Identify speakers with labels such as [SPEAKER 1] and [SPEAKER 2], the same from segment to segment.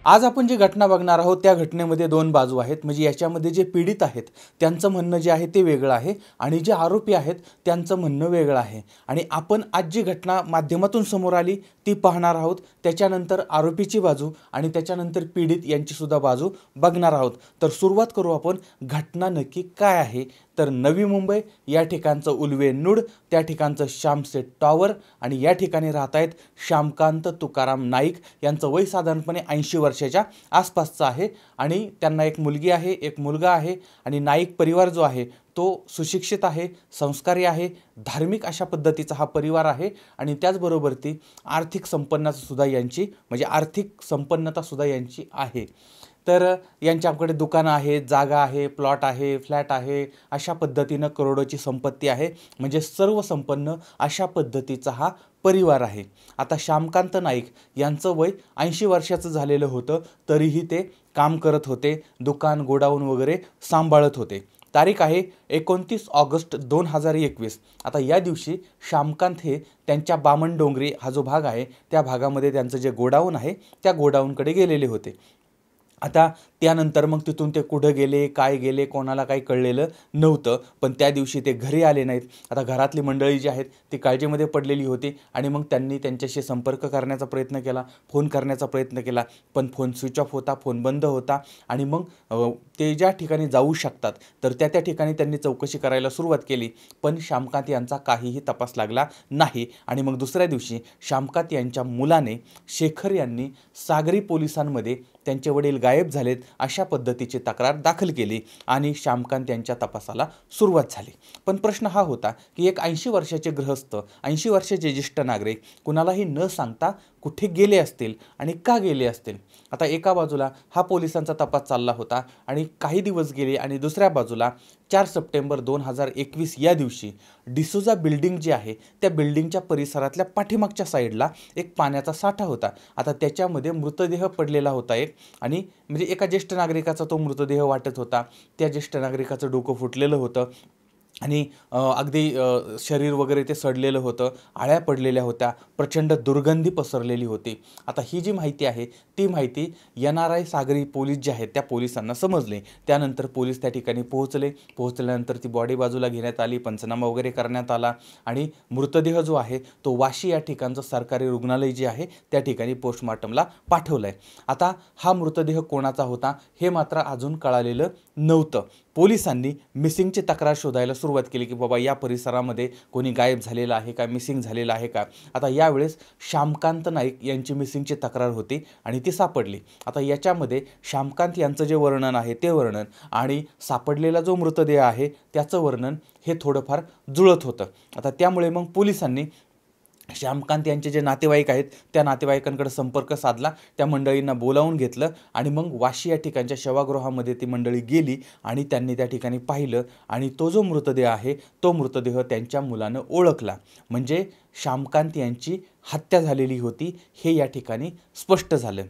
[SPEAKER 1] आज आपण जी घटना बघणार आहोत त्या घटनेमध्ये दोन बाजू आहेत. म्हणजे याच्यामध्ये जे पीडित आहेत त्यांचं म्हणणं जे आहे ते वेगळं आहे आणि जे आरोपी आहेत त्यांचं म्हणणं वेगळं आहे. आणि आपण आज जी घटना माध्यमातून समोर आली ती पाहणार आहोत. त्याच्यानंतर आरोपीची बाजू आणि त्याच्यानंतर पीडित यांची सुद्धा बाजू बघणार आहोत. तर सुरुवात करू आपण. घटना नक्की काय आहे तर नवी मुंबई या ठिकाणचं उल्वे-नूड, त्या ठिकाणचं श्यामसेट टॉवर आणि या ठिकाणी राहत आहेत श्यामकांत तुकाराम नाईक. यांचं वय साधारणपणे 80 वर्षाच्या आसपासचं आहे आणि त्यांना एक मुलगी आहे, एक मुलगा आहे. आणि नाईक परिवार जो आहे तो सुशिक्षित आहे, संस्कारी आहे, धार्मिक अशा पद्धतीचा हा परिवार आहे. आणि त्याचबरोबर ती आर्थिक संपन्नता सुद्धा यांची आहे. तर यांच्याकडे दुकानं आहेत, जागा आहे, प्लॉट आहे, फ्लॅट आहे, अशा पद्धतीनं करोडोची संपत्ती आहे. म्हणजे सर्वसंपन्न अशा पद्धतीचा हा परिवार आहे. आता श्यामकांत नाईक यांचं वय 80 वर्षाचं झालेलं होतं, तरीही ते काम करत होते, दुकान गोडाऊन वगैरे सांभाळत होते. तारीख आहे 29 ऑगस्ट 2021. आता या दिवशी श्यामकांत हे त्यांच्या बामणडोंगरी हा जो भाग आहे त्या भागामध्ये त्यांचं जे गोडाऊन आहे त्या गोडाऊनकडे गेलेले होते. आता त्यानंतर मग तिथून ते कुठं गेले, काय गेले, कोणाला काही कळलेलं नव्हतं. पण त्या दिवशी ते घरी आले नाहीत. आता घरातली मंडळी जी आहेत ती काळजीमध्ये पडलेली होती आणि मग त्यांनी त्यांच्याशी संपर्क करण्याचा प्रयत्न केला, फोन करण्याचा प्रयत्न केला, पण फोन स्विच ऑफ होता, फोन बंद होता. आणि मग ते ज्या ठिकाणी जाऊ शकतात तर त्या ठिकाणी त्यांनी चौकशी करायला सुरुवात केली, पण श्यामकांत यांचा काहीही तपास लागला नाही. आणि मग दुसऱ्या दिवशी श्यामकांत यांच्या मुलाने शेखर यांनी सागरी पोलिसांमध्ये त्यांचे वडील गायब झालेत अशा पद्धतीची तक्रार दाखल केली आणि श्यामकांत यांच्या तपासाला सुरुवात झाली. पण प्रश्न हा होता की एक 80 वर्षाचे गृहस्थ, 80 वर्षाचे ज्येष्ठ नागरिक कुणालाही न सांगता कुठे गेले असतील आणि का गेले असतील. आता एका बाजूला हा पोलिसांचा तपास चालला होता आणि काही दिवस गेले आणि दुसऱ्या बाजूला 4 सप्टेंबर 2021 या दिवशी डिसोजा बिल्डिंग जी आहे त्या बिल्डिंगच्या परिसरातल्या पाठीमागच्या साईडला एक पाण्याचा साठा होता. आता त्याच्यामध्ये मृतदेह पडलेला होता एक, आणि म्हणजे एका ज्येष्ठ नागरिकाचा तो मृतदेह वाटत होता. त्या ज्येष्ठ नागरिकाचं डोकं फुटलेलं होतं आणि अगदी शरीर वगैरे ते सडलेलं होतं, आळ्या पडलेल्या होत्या, प्रचंड दुर्गंधी पसरलेली होती. आता ही जी माहिती आहे ती माहिती NRI सागरी पोलीस जे आहेत त्या पोलिसांना समजले. त्यानंतर पोलीस त्या ठिकाणी पोहोचल्यानंतर ती बॉडी बाजूला घेण्यात आली, पंचनामा वगैरे करण्यात आला आणि मृतदेह जो आहे तो वाशी या ठिकाणचं सरकारी रुग्णालय जे आहे त्या ठिकाणी पोस्टमॉर्टमला पाठवलं आहे. आता हा मृतदेह कोणाचा होता हे मात्र अजून कळालेलं नव्हतं. पोलिसांनी मिसिंगची तक्रार शोधायला सुरुवात केली की बाबा या परिसरामध्ये कोणी गायब झालेलं आहे का, मिसिंग झालेलं आहे का. आता यावेळेस श्यामकांत नाईक यांची मिसिंगची तक्रार होती आणि ती सापडली. आता याच्यामध्ये श्यामकांत यांचं जे वर्णन आहे ते वर्णन आणि सापडलेला जो मृतदेह आहे त्याचं वर्णन हे थोडंफार जुळत होतं. आता त्यामुळे मग पोलिसांनी श्यामकांत यांचे जे नातेवाईक आहेत त्या नातेवाईकांकडे संपर्क साधला, त्या मंडळींना बोलावून घेतलं आणि मग वाशी या ठिकाणच्या शवागृहामध्ये ती मंडळी गेली आणि त्यांनी त्या ठिकाणी पाहिलं आणि तो जो मृतदेह आहे तो मृतदेह त्यांच्या मुलानं ओळखला. म्हणजे श्यामकांत यांची हत्या झालेली होती हे या ठिकाणी स्पष्ट झालं.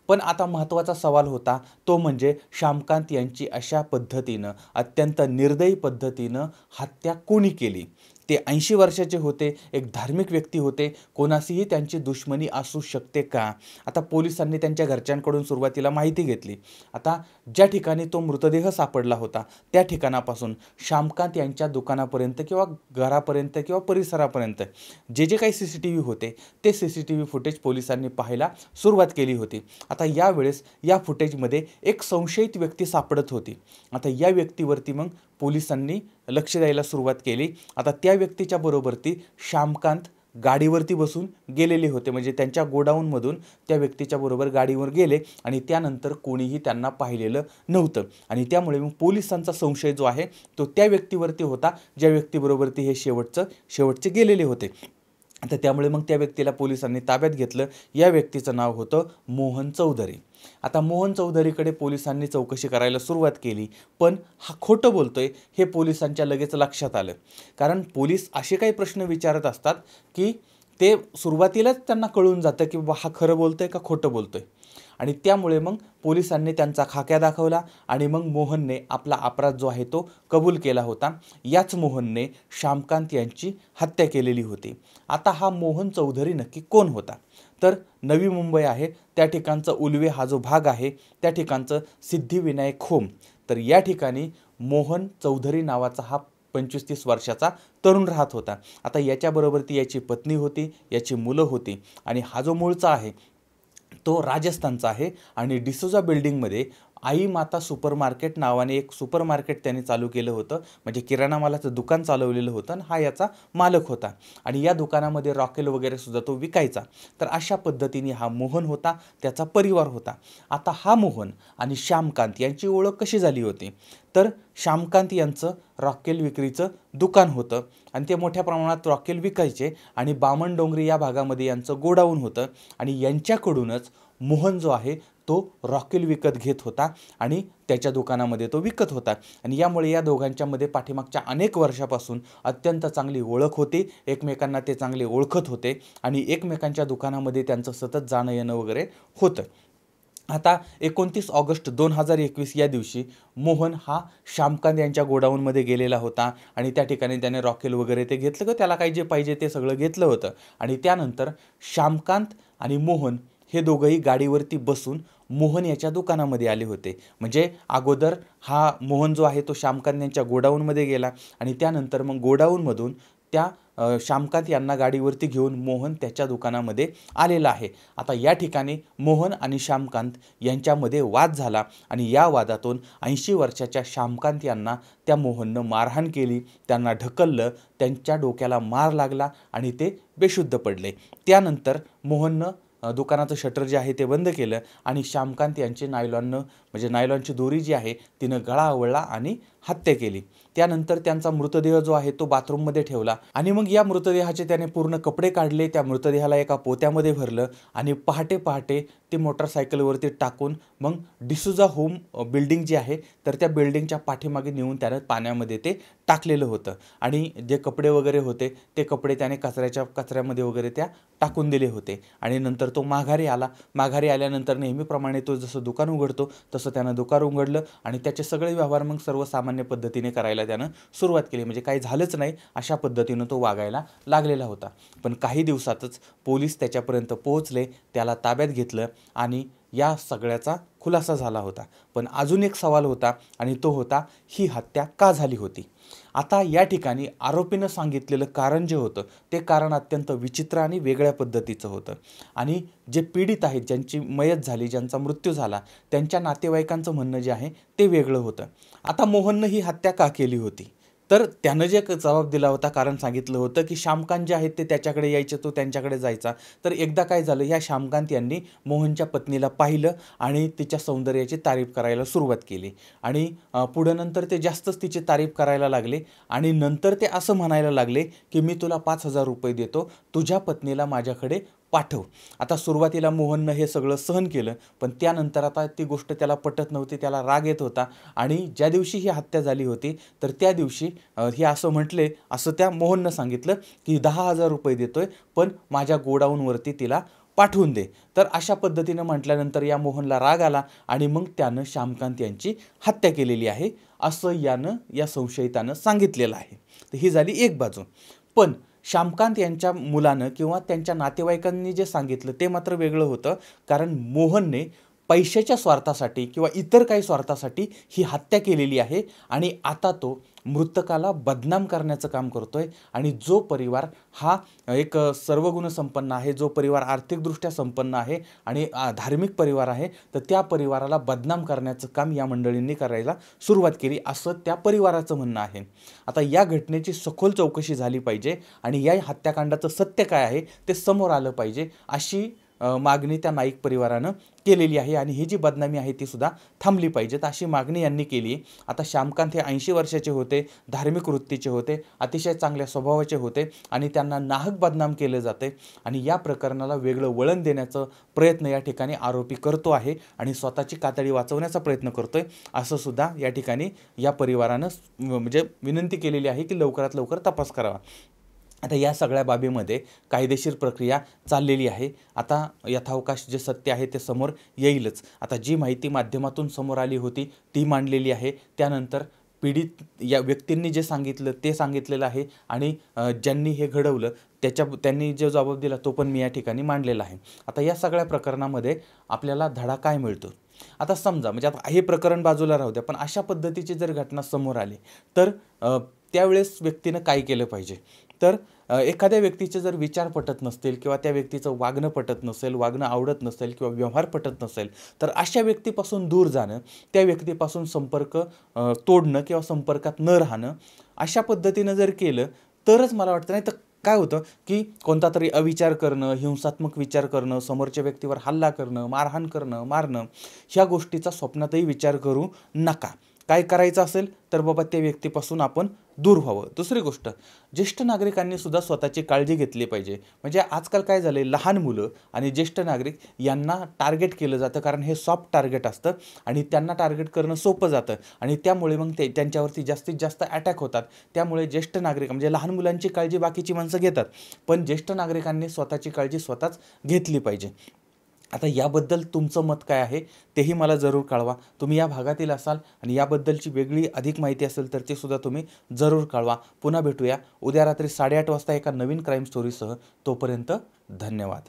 [SPEAKER 1] पण आता महत्त्वाचा सवाल होता तो म्हणजे श्यामकांत यांची अशा पद्धतीनं, अत्यंत निर्दयी पद्धतीनं हत्या कोणी केली. ते 80 वर्षाचे होते, एक धार्मिक व्यक्ती होते, कोणाशीही त्यांची दुश्मनी असू शकते का. आता पोलिसांनी त्यांच्या घरच्यांकडून सुरुवातीला माहिती घेतली. आता ज्या ठिकाणी तो मृतदेह सापडला होता त्या ठिकाणापासून श्यामकांत यांच्या दुकानापर्यंत किंवा घरापर्यंत किंवा परिसरापर्यंत जे काही CCTV होते ते CCTV फुटेज पोलिसांनी पाहायला सुरुवात केली होती. आता यावेळेस या फुटेजमध्ये एक संशयित व्यक्ती सापडत होती. आता या व्यक्तीवरती मग पोलिसांनी लक्ष द्यायला सुरुवात केली. आता त्या व्यक्तीच्या बरोबर ती श्यामकांत गाडीवरती बसून गेलेले होते. म्हणजे त्यांच्या गोडाऊनमधून त्या व्यक्तीच्या बरोबर गाडीवर गेले आणि त्यानंतर कोणीही त्यांना पाहिलेलं नव्हतं. आणि त्यामुळे मग पोलिसांचा संशय जो आहे तो त्या व्यक्तीवरती होता ज्या व्यक्तीबरोबर ते हे शेवटचे गेलेले होते. आता त्यामुळे मग त्या व्यक्तीला पोलिसांनी ताब्यात घेतलं. या व्यक्तीचं नाव होतं मोहन चौधरी. आता मोहन चौधरीकडे पोलिसांनी चौकशी करायला सुरुवात केली, पण हा खोटं बोलतोय हे पोलिसांच्या लगेच लक्षात आलं. कारण पोलीस असे काही प्रश्न विचारत असतात की ते सुरुवातीलाच त्यांना कळून जातं की बाबा हा खरं बोलतोय का खोटं बोलतोय. आणि त्यामुळे मग पोलिसांनी त्यांचा खाक्या दाखवला आणि मग मोहनने आपला अपराध जो आहे तो कबूल केला होता. याच मोहनने श्यामकांत यांची हत्या केलेली होती. आता हा मोहन चौधरी नक्की कोण होता? तर नवी मुंबई आहे त्या ठिकाणचं उल्वे हा जो भाग आहे त्या ठिकाणचं सिद्धिविनायक होम, तर या ठिकाणी मोहन चौधरी नावाचा हा 25-30 वर्षाचा तरुण राहत होता. आता याच्याबरोबर ती याची पत्नी होती, याची मुलं होती आणि हा जो मूळचा आहे तो राजस्थानचा आहे आणि डिसोजा बिल्डिंगमध्ये आई माता सुपर मार्केट नावाने एक सुपर मार्केट त्याने चालू केलं होतं, म्हणजे किराणा मालाचं दुकान चालवलेलं होतं आणि हा याचा मालक होता आणि या दुकानामध्ये रॉकेल वगैरे सुद्धा तो विकायचा. तर अशा पद्धतीने हा मोहन होता, त्याचा परिवार होता. आता हा मोहन आणि श्यामकांत यांची ओळख कशी झाली होती? तर श्यामकांत यांचं रॉकेल विक्रीचं दुकान होतं आणि ते मोठ्या प्रमाणात रॉकेल विकायचे आणि बामणडोंगरी या भागामध्ये यांचं गोडाऊन होतं आणि यांच्याकडूनच मोहन जो आहे तो रॉकेल विकत घेत होता आणि त्याच्या दुकानामध्ये तो विकत होता आणि यामुळे या दोघांच्यामध्ये पाठीमागच्या अनेक वर्षापासून अत्यंत चांगली ओळख होती. एकमेकांना ते चांगले ओळखत होते आणि एकमेकांच्या दुकानामध्ये त्यांचं सतत जाणं येणं वगैरे होतं. आता 29 ऑगस्ट 2021 या दिवशी मोहन हा श्यामकांत यांच्या गोडाऊनमध्ये गेलेला होता आणि त्या ठिकाणी त्याने रॉकेल वगैरे ते घेतलं, त्याला काही जे पाहिजे ते सगळं घेतलं होतं आणि त्यानंतर श्यामकांत आणि मोहन हे दोघंही गाडीवरती बसून मोहन याच्या दुकानामध्ये आले होते. म्हणजे अगोदर हा मोहन जो आहे तो श्यामकांत यांच्या गोडाऊनमध्ये गेला आणि त्यानंतर मग गोडाऊनमधून त्या श्यामकांत यांना गाडीवरती घेऊन मोहन त्याच्या दुकानामध्ये आलेला आहे. आता या ठिकाणी मोहन आणि श्यामकांत यांच्यामध्ये वाद झाला आणि या वादातून 80 वर्षाच्या श्यामकांत यांना त्या मोहननं मारहाण केली, त्यांना ढकललं, त्यांच्या डोक्याला मार लागला आणि ते बेशुद्ध पडले. त्यानंतर मोहननं दुकानाचं शटर जे आहे ते बंद केलं आणि श्यामकांत यांची नायलॉनची दोरी जी आहे तिनं गळा आवळला आणि हत्या केली. त्यानंतर त्यांचा मृतदेह जो आहे तो बाथरूममध्ये ठेवला आणि मग या मृतदेहाचे त्याने पूर्ण कपडे काढले, त्या मृतदेहाला एका पोत्यामध्ये भरलं आणि पहाटे पहाटे ते मोटरसायकलवरती टाकून मग डिसोजा होम बिल्डिंग जी आहे तर त्या बिल्डिंगच्या पाठीमागे नेऊन त्यानं पाण्यामध्ये ते टाकलेलं होतं आणि जे कपडे वगैरे होते ते कपडे त्याने कचऱ्यामध्ये वगैरे त्या टाकून दिले होते आणि नंतर तो माघारी आला. माघारी आल्यानंतर नेहमीप्रमाणे तो जसं दुकान उघडतो तसं त्यानं दुकान उघडलं आणि त्याचे सगळे व्यवहार मग सर्वसामान्य पद्धतीने करायला त्यानं सुरुवात केली. म्हणजे काही झालंच नाही अशा पद्धतीनं तो वागायला लागलेला होता. पण काही दिवसातच पोलीस त्याच्यापर्यंत पोहोचले, त्याला ताब्यात घेतलं आणि या सगळ्याचा खुलासा झाला होता. पण अजून एक सवाल होता आणि तो होता ही हत्या का झाली होती? आता या ठिकाणी आरोपीनं सांगितलेलं कारण जे होतं ते कारण अत्यंत विचित्र आणि वेगळ्या पद्धतीचं होतं आणि जे पीडित आहेत, ज्यांची मयत झाली, ज्यांचा मृत्यू झाला, त्यांच्या नातेवाईकांचं म्हणणं जे आहे ते वेगळं होतं. आता मोहननं ही हत्या का केली होती? तर त्यानं जे जबाब दिला होता, कारण सांगितलं होतं की श्यामकांत जे आहेत ते त्याच्याकडे यायचे, तो त्यांच्याकडे जायचा. तर एकदा काय झालं, ह्या श्यामकांत यांनी मोहनच्या पत्नीला पाहिलं आणि तिच्या सौंदर्याची तारीफ करायला सुरुवात केली आणि पुढं नंतर ते जास्तच तिची तारीफ करायला लागले आणि नंतर ते असं म्हणायला लागले की मी तुला 5,000 रुपये देतो, तुझ्या पत्नीला माझ्याकडे पाठव. आता सुरुवातीला मोहननं हे सगळं सहन केलं, पण त्यानंतर आता ती गोष्ट त्याला पटत नव्हती, त्याला राग येत होता आणि ज्या दिवशी ही हत्या झाली होती तर त्या दिवशी हे असं म्हटले, असं त्या मोहननं सांगितलं की 10,000 रुपये देतोय, पण माझ्या गोडाऊनवरती तिला पाठवून दे. तर अशा पद्धतीनं म्हटल्यानंतर या मोहनला राग आला आणि मग त्यानं श्यामकांत यांची हत्या केलेली आहे असं या संशयितानं सांगितलेलं आहे. तर ही झाली एक बाजू. पण श्यामकांत यांच्या मुलानं किंवा त्यांच्या नातेवाईकांनी जे सांगितलं ते मात्र वेगळं होतं, कारण मोहनने पैशाच्या स्वार्थासाठी किंवा इतर काही स्वार्थासाठी ही हत्या केलेली आहे आणि आता तो मृतकाला बदनाम करण्याचं काम करतोय आणि जो परिवार हा एक सर्वगुण संपन्न आहे, जो परिवार आर्थिकदृष्ट्या संपन्न आहे आणि धार्मिक परिवार आहे, तर त्या परिवाराला बदनाम करण्याचं काम या मंडळींनी करायला सुरुवात केली असं त्या परिवाराचं म्हणणं आहे. आता या घटनेची सखोल चौकशी झाली पाहिजे आणि या हत्याकांडाचं सत्य काय आहे ते समोर आलं पाहिजे अशी मागणी त्या नाईक परिवारानं केलेली आहे आणि ही जी बदनामी आहे ती सुद्धा थांबली पाहिजे, तर अशी मागणी यांनी केली. आता श्यामकांत हे 80 वर्षाचे होते, धार्मिक वृत्तीचे होते, अतिशय चांगल्या स्वभावाचे होते आणि त्यांना नाहक बदनाम केलं जाते आणि या प्रकरणाला वेगळं वळण देण्याचा प्रयत्न या ठिकाणी आरोपी करतो आहे आणि स्वतःची कातडी वाचवण्याचा प्रयत्न करतोय असं सुद्धा या ठिकाणी या परिवारानं म्हणजे विनंती केलेली आहे की लवकरात लवकर तपास करावा. आता या सगळ्या बाबीमध्ये कायदेशीर प्रक्रिया चाललेली आहे. आता यथावकाश जे सत्य आहे ते समोर येईलच. आता जी माहिती माध्यमातून समोर आली होती ती मांडलेली आहे. त्यानंतर पीडित या व्यक्तींनी जे सांगितलं ते सांगितलेलं आहे आणि ज्यांनी हे घडवलं त्यांनी जो जबाब दिला तो पण मी या ठिकाणी मांडलेला आहे. आता या सगळ्या प्रकरणामध्ये आपल्याला धडा काय मिळतो? आता समजा म्हणजे आता हे प्रकरण बाजूला राहू द्या, पण अशा पद्धतीची जर घटना समोर आली तर त्यावेळेस व्यक्तीनं काय केलं पाहिजे? तर एखाद्या व्यक्तीचे जर विचार पटत नसतील किंवा त्या व्यक्तीचं वागणं पटत नसेल, वागणं आवडत नसेल किंवा व्यवहार पटत नसेल, तर अशा व्यक्तीपासून दूर जाणं, त्या व्यक्तीपासून संपर्क तोडणं किंवा संपर्कात न राहणं, अशा पद्धतीनं जर केलं तरच मला वाटतं. नाही तर काय होतं की कोणता तरी अविचार करणं, हिंसात्मक विचार करणं, समोरच्या व्यक्तीवर हल्ला करणं, मारहाण करणं, मारणं, ह्या गोष्टीचा स्वप्नातही विचार करू नका. काय करायचं असेल तर बाबा त्या व्यक्तीपासून आपण दूर व्हावं. दुसरी गोष्ट, ज्येष्ठ नागरिकांनी सुद्धा स्वतःची काळजी घेतली पाहिजे. म्हणजे आजकाल काय झालं आहे, लहान मुलं आणि ज्येष्ठ नागरिक यांना टार्गेट केलं जातं, कारण हे सॉफ्ट टार्गेट असतं आणि त्यांना टार्गेट करणं सोपं जातं आणि त्यामुळे मग त्यांच्यावरती जास्तीत जास्त अटॅक होतात. त्यामुळे ज्येष्ठ नागरिक म्हणजे लहान मुलांची काळजी बाकीची माणसं घेतात, पण ज्येष्ठ नागरिकांनी स्वतःची काळजी स्वतःच घेतली पाहिजे. आता याबद्दल तुमचं मत काय आहे तेही मला जरूर कळवा. तुम्ही या भागातील असाल आणि याबद्दलची वेगळी अधिक माहिती असेल तर ते सुद्धा तुम्ही जरूर कळवा. पुन्हा भेटूया उद्या रात्री 8:30 वाजता एका नवीन क्राईम स्टोरीसह. तोपर्यंत धन्यवाद.